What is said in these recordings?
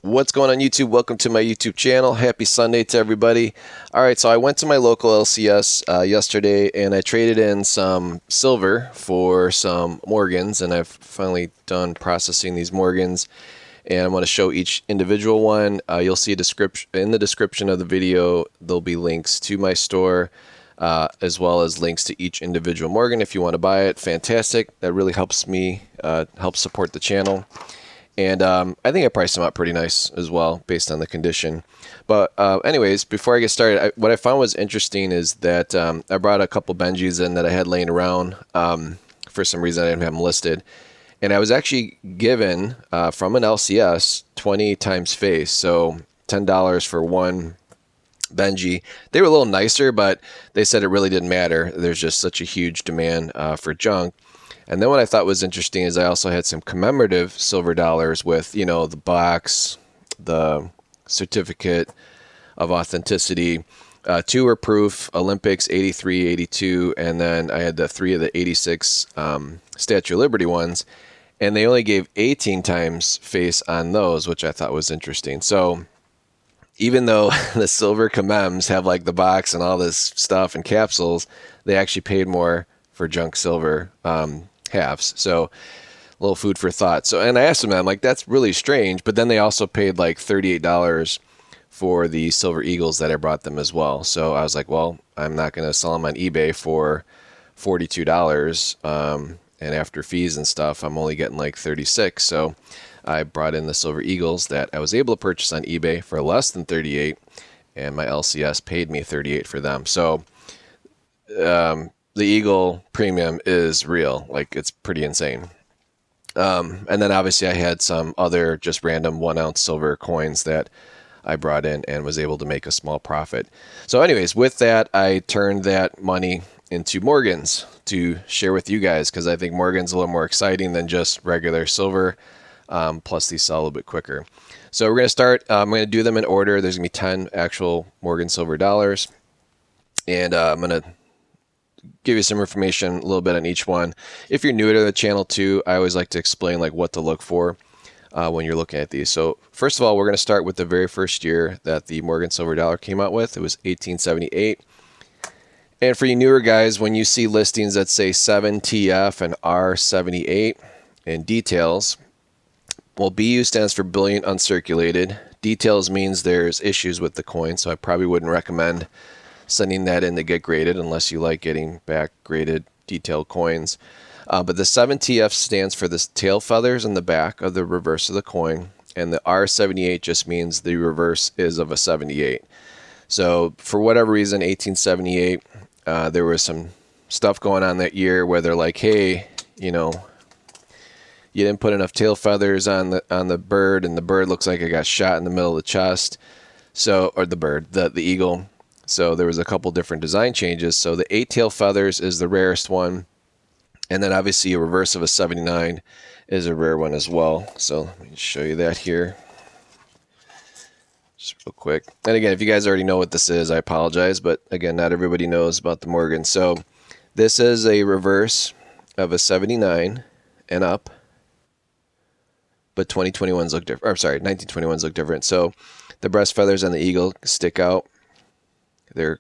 What's going on YouTube? Welcome to my YouTube channel. Happy Sunday to everybody. Alright, so I went to my local LCS yesterday and I traded in some silver for some Morgans, and I've finally done processing these Morgans, and I'm going to show each individual one. You'll see a description in the description of the video. There'll be links to my store as well as links to each individual Morgan. If you want to buy it, fantastic. That really helps me help support the channel. And I think I priced them out pretty nice as well, based on the condition. But anyways, before I get started, what I found was interesting is that I brought a couple Benjis in that I had laying around. For some reason, I didn't have them listed. And I was actually given from an LCS 20 times face, so $10 for one Benji. They were a little nicer, but they said it really didn't matter. There's just such a huge demand for junk. And then what I thought was interesting is I also had some commemorative silver dollars with, you know, the box, the certificate of authenticity. Two were proof, Olympics 83, 82, and then I had the three of the 86 Statue of Liberty ones. And they only gave 18 times face on those, which I thought was interesting. So even though the silver commems have like the box and all this stuff and capsules, they actually paid more for junk silver halves. So a little food for thought. So, and I asked them, I'm like, that's really strange. But then they also paid like $38 for the Silver Eagles that I brought them as well. So I was like, well, I'm not going to sell them on eBay for $42. And after fees and stuff, I'm only getting like 36. So I brought in the Silver Eagles that I was able to purchase on eBay for less than 38, and my LCS paid me 38 for them. So the Eagle premium is real. Like, it's pretty insane. And then obviously I had some other just random 1 ounce silver coins that I brought in and was able to make a small profit. So anyways, with that, I turned that money into Morgans to share with you guys, because I think Morgans a little more exciting than just regular silver. Plus these sell a little bit quicker. So we're going to start. I'm going to do them in order. There's going to be 10 actual Morgan silver dollars. And I'm going to give you some information a little bit on each one. If you're new to the channel too, I always like to explain like what to look for when you're looking at these. So first of all, we're going to start with the very first year that the Morgan silver dollar came out with. It was 1878. And for you newer guys, when you see listings that say 7TF and R78 in details, well, BU stands for billion uncirculated. Details means there's issues with the coin, so I probably wouldn't recommend sending that in to get graded unless you like getting back graded detailed coins. But the 7TF stands for the tail feathers in the back of the reverse of the coin, and the R78 just means the reverse is of a 78. So for whatever reason, 1878, there was some stuff going on that year where they're like, hey, you know, you didn't put enough tail feathers on the bird, and the bird looks like it got shot in the middle of the chest. So, or the eagle. So there was a couple different design changes. So the 8 tail feathers is the rarest one, and then obviously a reverse of a 79 is a rare one as well. So let me show you that here, just real quick. And again, if you guys already know what this is, I apologize, but again, not everybody knows about the Morgan. So this is a reverse of a 79 and up. But 2021s look different. Or sorry, 1921s look different. So the breast feathers on the eagle stick out. They're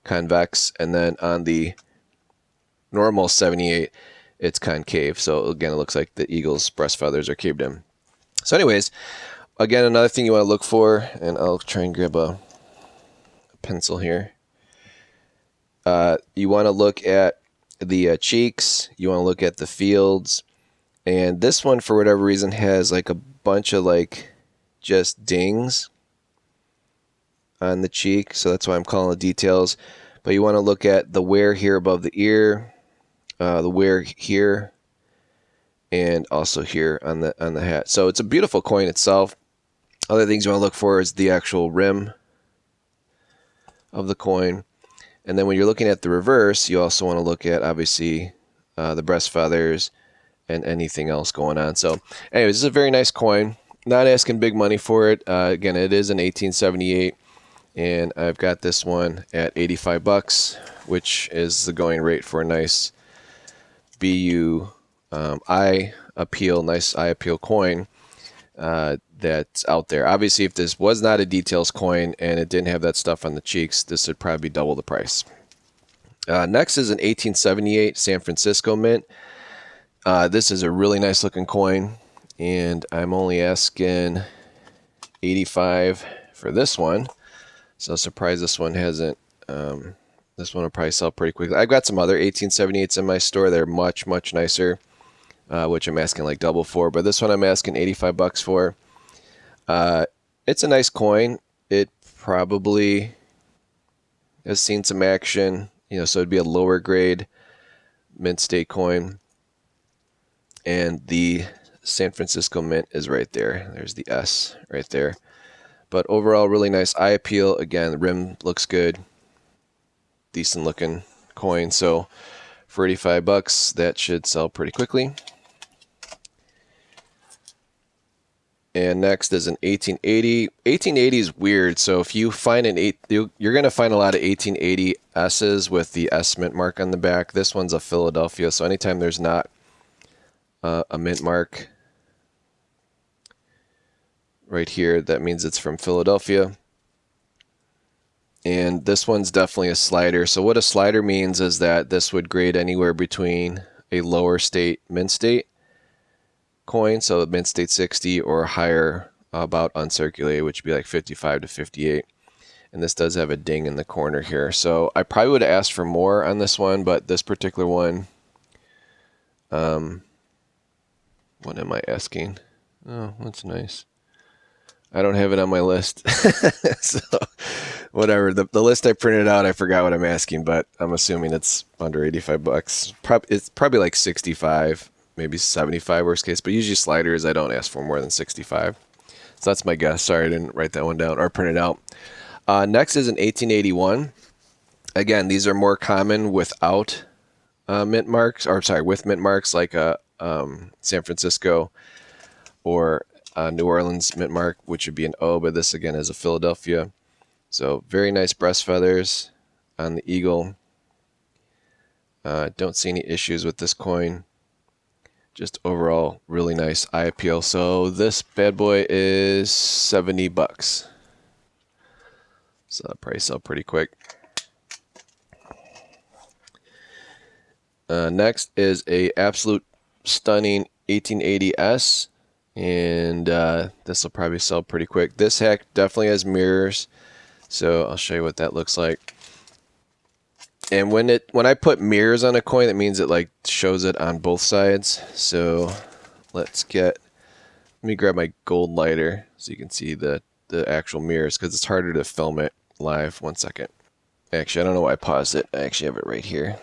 convex. And then on the normal 78, it's concave. So again, it looks like the eagle's breast feathers are caved in. So anyways, again, another thing you want to look for, and I'll try and grab a pencil here. You want to look at the cheeks. You want to look at the fields. And this one, for whatever reason, has like a bunch of like just dings on the cheek. So that's why I'm calling it details. But you want to look at the wear here above the ear, the wear here, and also here on the hat. So it's a beautiful coin itself. Other things you want to look for is the actual rim of the coin. And then when you're looking at the reverse, you also want to look at, obviously, the breast feathers and anything else going on. So anyways, this is a very nice coin. Not asking big money for it. Again, it is an 1878, and I've got this one at 85 bucks, which is the going rate for a nice BU nice eye appeal coin. that's out there. Obviously, if this was not a details coin and it didn't have that stuff on the cheeks, this would probably be double the price. Next is an 1878 San Francisco mint. This is a really nice looking coin, and I'm only asking 85 for this one. So surprised this one hasn't. This one will probably sell pretty quickly. I've got some other 1878s in my store. They're much nicer, which I'm asking like double for. But this one I'm asking 85 bucks for. It's a nice coin. It probably has seen some action, so it'd be a lower grade mint state coin. And the San Francisco mint is right there. There's the S right there. But overall, really nice eye appeal. Again, the rim looks good. Decent looking coin. So for 85 bucks, that should sell pretty quickly. And next is an 1880. 1880 is weird. So if you find you're going to find a lot of 1880 S's with the S mint mark on the back. This one's a Philadelphia. So anytime there's not a mint mark right here, that means it's from Philadelphia. And this one's definitely a slider. So what a slider means is that this would grade anywhere between a lower state mint state coin, so mint state 60, or higher about uncirculated, which would be like 55 to 58. And this does have a ding in the corner here. So I probably would have asked for more on this one, but this particular one, what am I asking? Oh, that's nice. I don't have it on my list. So whatever. The list I printed out, I forgot what I'm asking, but I'm assuming it's under 85 bucks. It's probably like 65, maybe 75 worst case, but usually sliders I don't ask for more than 65. So that's my guess. Sorry I didn't write that one down or print it out. Next is an 1881. Again, these are more common without mint marks, or sorry, with mint marks, like a San Francisco or New Orleans mint mark, which would be an O, but this again is a Philadelphia. So very nice breast feathers on the eagle. Don't see any issues with this coin. Just overall really nice eye appeal. So this bad boy is 70 bucks. So that'll probably sell pretty quick. Next is a absolute stunning 1880S. And this will probably sell pretty quick. This hack definitely has mirrors, so I'll show you what that looks like. And when I put mirrors on a coin, that means it like shows it on both sides. So let me grab my gold lighter so you can see the actual mirrors, because it's harder to film it live. 1 second. Actually, I don't know why I paused it. I actually have it right here.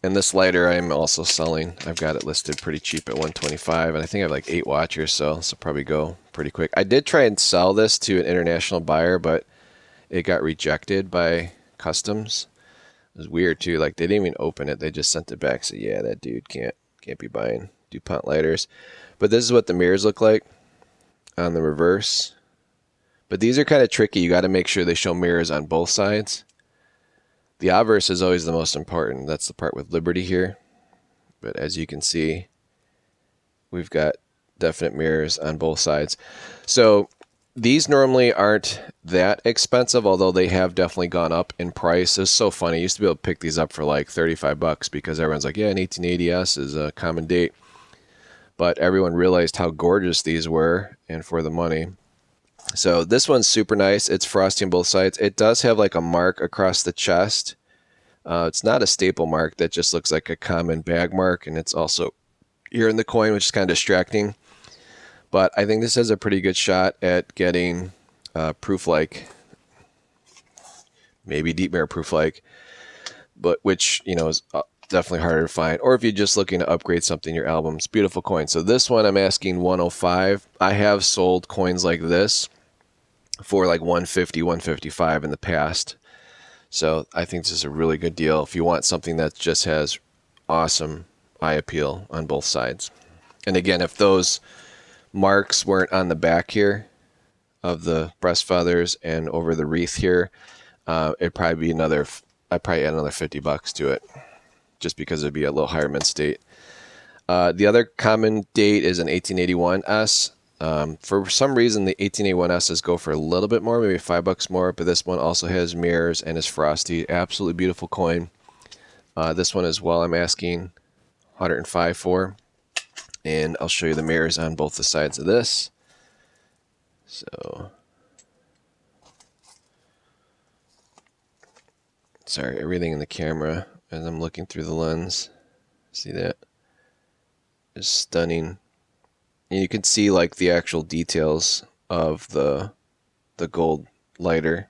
And this lighter I'm also selling. I've got it listed pretty cheap at $125, and I think I have like 8 watchers, so this will probably go pretty quick. I did try and sell this to an international buyer, but it got rejected by customs. It was weird too. Like they didn't even open it; they just sent it back. So yeah, that dude can't be buying DuPont lighters. But this is what the mirrors look like on the reverse. But these are kind of tricky. You got to make sure they show mirrors on both sides. The obverse is always the most important. That's the part with Liberty here. But as you can see, we've got definite mirrors on both sides. So these normally aren't that expensive, although they have definitely gone up in price. It's so funny. I used to be able to pick these up for like 35 bucks because everyone's like, yeah, an 1880S is a common date. But everyone realized how gorgeous these were, and for the money. So this one's super nice. It's frosty on both sides. It does have like a mark across the chest. It's not a staple mark. That just looks like a common bag mark, and it's also here in the coin, which is kind of distracting. But I think this has a pretty good shot at getting proof-like, maybe deep mirror proof-like, but which is definitely harder to find. Or if you're just looking to upgrade something in your albums, beautiful coin. So this one I'm asking 105. I have sold coins like this for like 150, 155 in the past. So I think this is a really good deal if you want something that just has awesome eye appeal on both sides. And again, if those marks weren't on the back here of the breast feathers and over the wreath here, it'd probably be I'd probably add another 50 bucks to it, just because it'd be a little higher mint state. The other common date is an 1881S. For some reason, the 1881Ss go for a little bit more, maybe $5 more, but this one also has mirrors and is frosty. Absolutely beautiful coin. This one as well, I'm asking 105 for, and I'll show you the mirrors on both the sides of this. So, sorry, everything in the camera as I'm looking through the lens. See that? It's stunning. And you can see like the actual details of the gold lighter.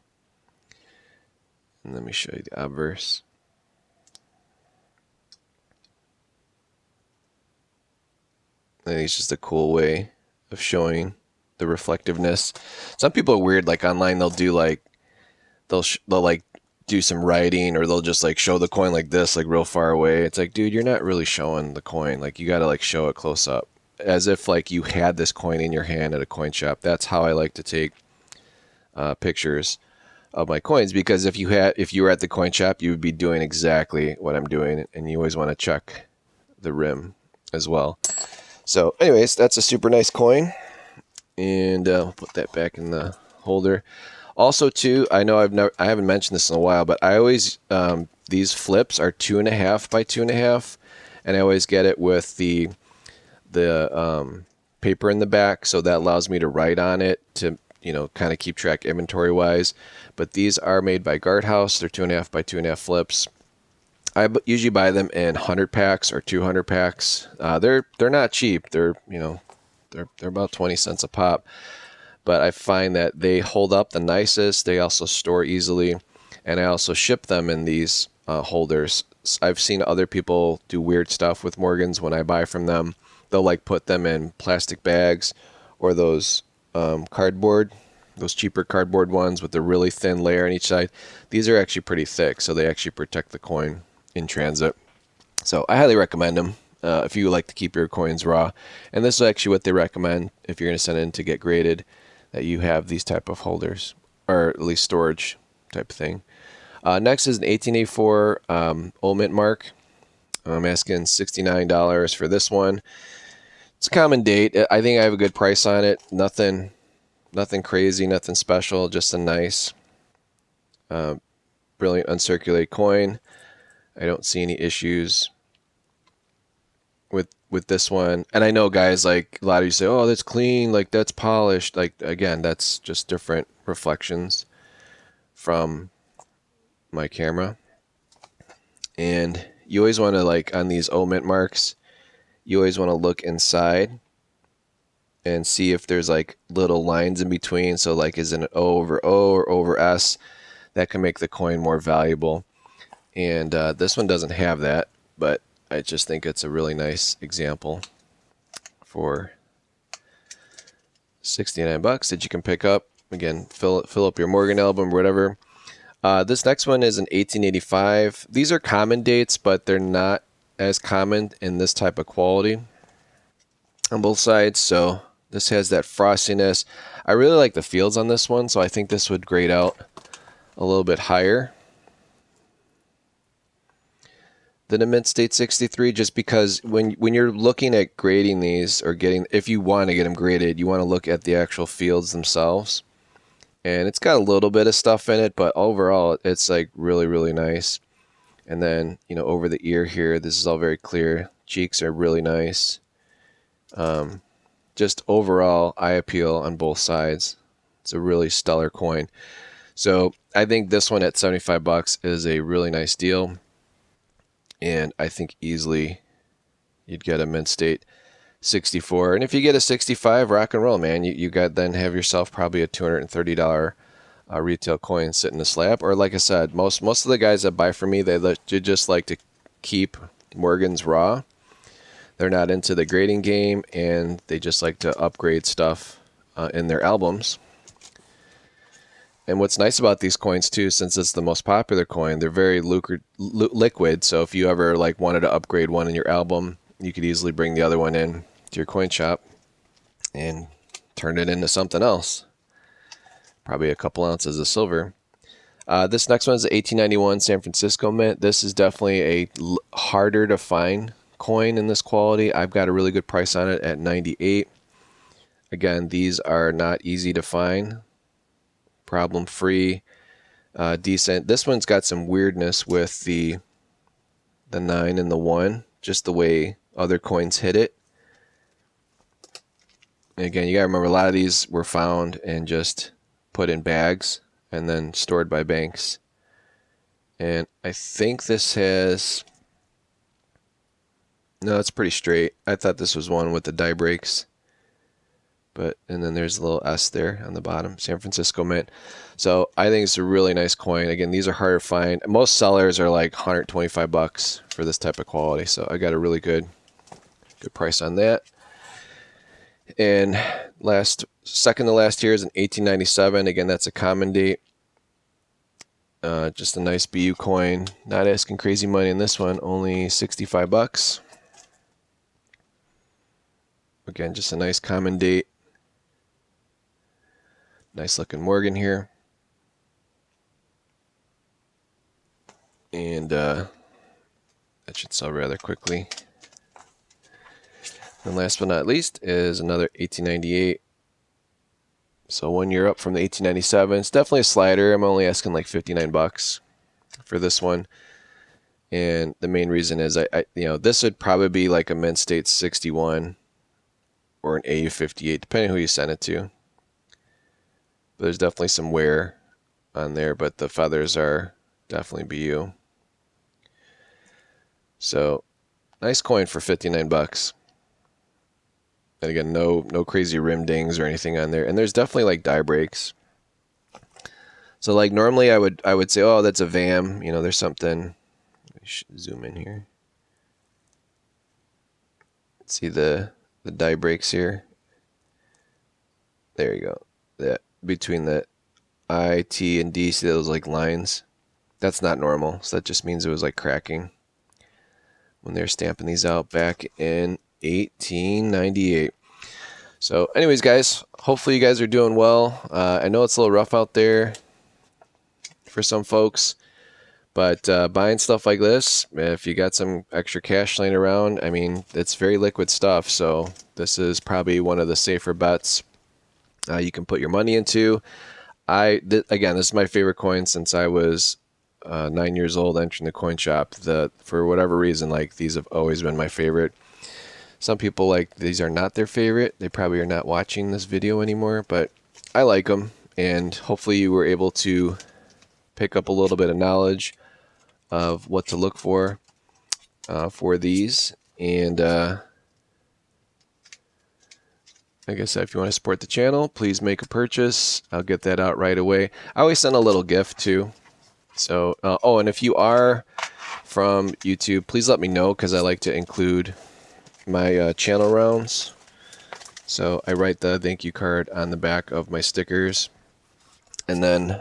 And let me show you the obverse. I think it's just a cool way of showing the reflectiveness. Some people are weird, like online they'll do like they'll like do some writing, or they'll just like show the coin like this, like real far away. It's like, dude, you're not really showing the coin. Like you got to like show it close up, as if like you had this coin in your hand at a coin shop. That's how I like to take pictures of my coins, because if you were at the coin shop, you would be doing exactly what I'm doing, and you always want to check the rim as well. So anyways, that's a super nice coin, and I'll put that back in the holder. Also too, I know I haven't mentioned this in a while, but I always these flips are 2.5 by 2.5, and I always get it with the paper in the back, so that allows me to write on it to, you know, kind of keep track inventory wise. But these are made by Guardhouse. They're 2.5 by 2.5 flips. I usually buy them in 100 packs or 200 packs. They're not cheap. They're, you know, they're about 20 cents a pop. But I find that they hold up the nicest. They also store easily, and I also ship them in these holders. I've seen other people do weird stuff with Morgans when I buy from them. They'll like put them in plastic bags, or those cardboard, those cheaper cardboard ones with the really thin layer on each side. These are actually pretty thick, so they actually protect the coin in transit. So I highly recommend them if you like to keep your coins raw. And this is actually what they recommend if you're going to send it in to get graded, that you have these type of holders, or at least storage type of thing. Next is an 1884 Old Mint mark. I'm asking $69 for this one. It's a common date. I think I have a good price on it. Nothing crazy, nothing special. Just a nice, brilliant uncirculated coin. I don't see any issues with this one. And I know guys, like a lot of you say, oh, that's clean, like that's polished. Like again, that's just different reflections from my camera. And you always want to, like on these Old Mint marks, you always want to look inside and see if there's like little lines in between. So like, is it an O over O or over S? That can make the coin more valuable. And this one doesn't have that, but I just think it's a really nice example for $69 that you can pick up. Again, fill up your Morgan album or whatever. This next one is an 1885. These are common dates, but they're not as common in this type of quality on both sides. So this has that frostiness. I really like the fields on this one, so I think this would grade out a little bit higher than a Mint State 63, just because when you're looking at grading these, or if you want to get them graded, you want to look at the actual fields themselves. And it's got a little bit of stuff in it, but overall it's like really, really nice. And then, you know, over the ear here, this is all very clear. Cheeks are really nice. Just overall eye appeal on both sides. It's a really stellar coin. So I think this one at $75 is a really nice deal. And I think easily you'd get a Mint State 64. And if you get a 65, rock and roll, man. You got then have yourself probably a $230 retail coin sitting in the slab. Or like I said, most of the guys that buy from me, they just like to keep Morgans raw. They're not into the grading game, and they just like to upgrade stuff in their albums. And what's nice about these coins too, since it's the most popular coin, they're very liquid. So if you ever like wanted to upgrade one in your album, you could easily bring the other one in to your coin shop and turn it into something else. Probably a couple ounces of silver. This next one is the 1891 San Francisco Mint. This is definitely a harder to find coin in this quality. I've got a really good price on it at 98. Again, these are not easy to find. Problem free, decent. This one's got some weirdness with the 9 and the 1, just the way other coins hit it. And again, you gotta remember, a lot of these were found and just put in bags and then stored by banks. And I think this has, no, it's pretty straight. I thought this was one with the die breaks. But, and then there's a little S there on the bottom, San Francisco Mint. So I think it's a really nice coin. Again, these are hard to find. Most sellers are like 125 bucks for this type of quality. So I got a really good price on that. And second to last here is an 1897. Again, that's a common date. Just a nice BU coin. Not asking crazy money in this one. Only 65 bucks. Again, just a nice common date. Nice looking Morgan here. And that should sell rather quickly. And last but not least is another 1898. So 1 year up from the 1897. It's definitely a slider. I'm only asking like 59 bucks for this one. And the main reason is this would probably be like a Mint State 61 or an AU 58, depending who you send it to. But there's definitely some wear on there, but the feathers are definitely BU. So nice coin for 59 bucks. And again, no crazy rim dings or anything on there. And there's definitely like die breaks. So like normally I would say, oh, that's a VAM. You know, there's something. Let me zoom in here. See the die breaks here. There you go. That between the I, T, and D, see those like lines? That's not normal. So that just means it was like cracking when they're stamping these out back in 1898. So anyways, guys, hopefully you guys are doing well. I know it's a little rough out there for some folks, but buying stuff like this, if you got some extra cash laying around, I mean, it's very liquid stuff. So this is probably one of the safer bets you can put your money into. Again, this is my favorite coin since I was 9 years old entering the coin shop. For whatever reason, like these have always been my favorite. Some people like these are not their favorite. They probably are not watching this video anymore, but I like them, and hopefully you were able to pick up a little bit of knowledge of what to look for these. And like I said, if you want to support the channel, please make a purchase. I'll get that out right away. I always send a little gift too. So, oh, and if you are from YouTube, please let me know, because I like to include my channel rounds. So I write the thank you card on the back of my stickers. And then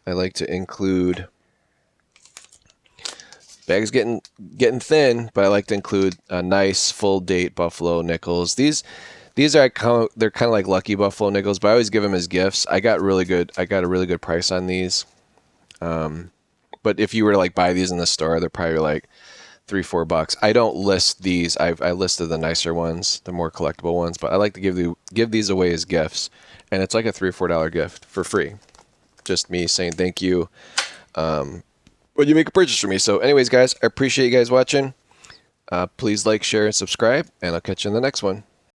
I like to include, bag's getting thin, but I like to include a nice full date Buffalo nickels. These are they're kind of like lucky Buffalo nickels, but I always give them as gifts. I got a really good price on these. But if you were to like buy these in the store, they're probably like $3-4 bucks. I don't list these. I listed the nicer ones, the more collectible ones, but I like to give these away as gifts, and it's like a $3-4 gift for free. Just me saying thank you when you make a purchase for me. So anyways, guys, I appreciate you guys watching. Please like, share, and subscribe, and I'll catch you in the next one.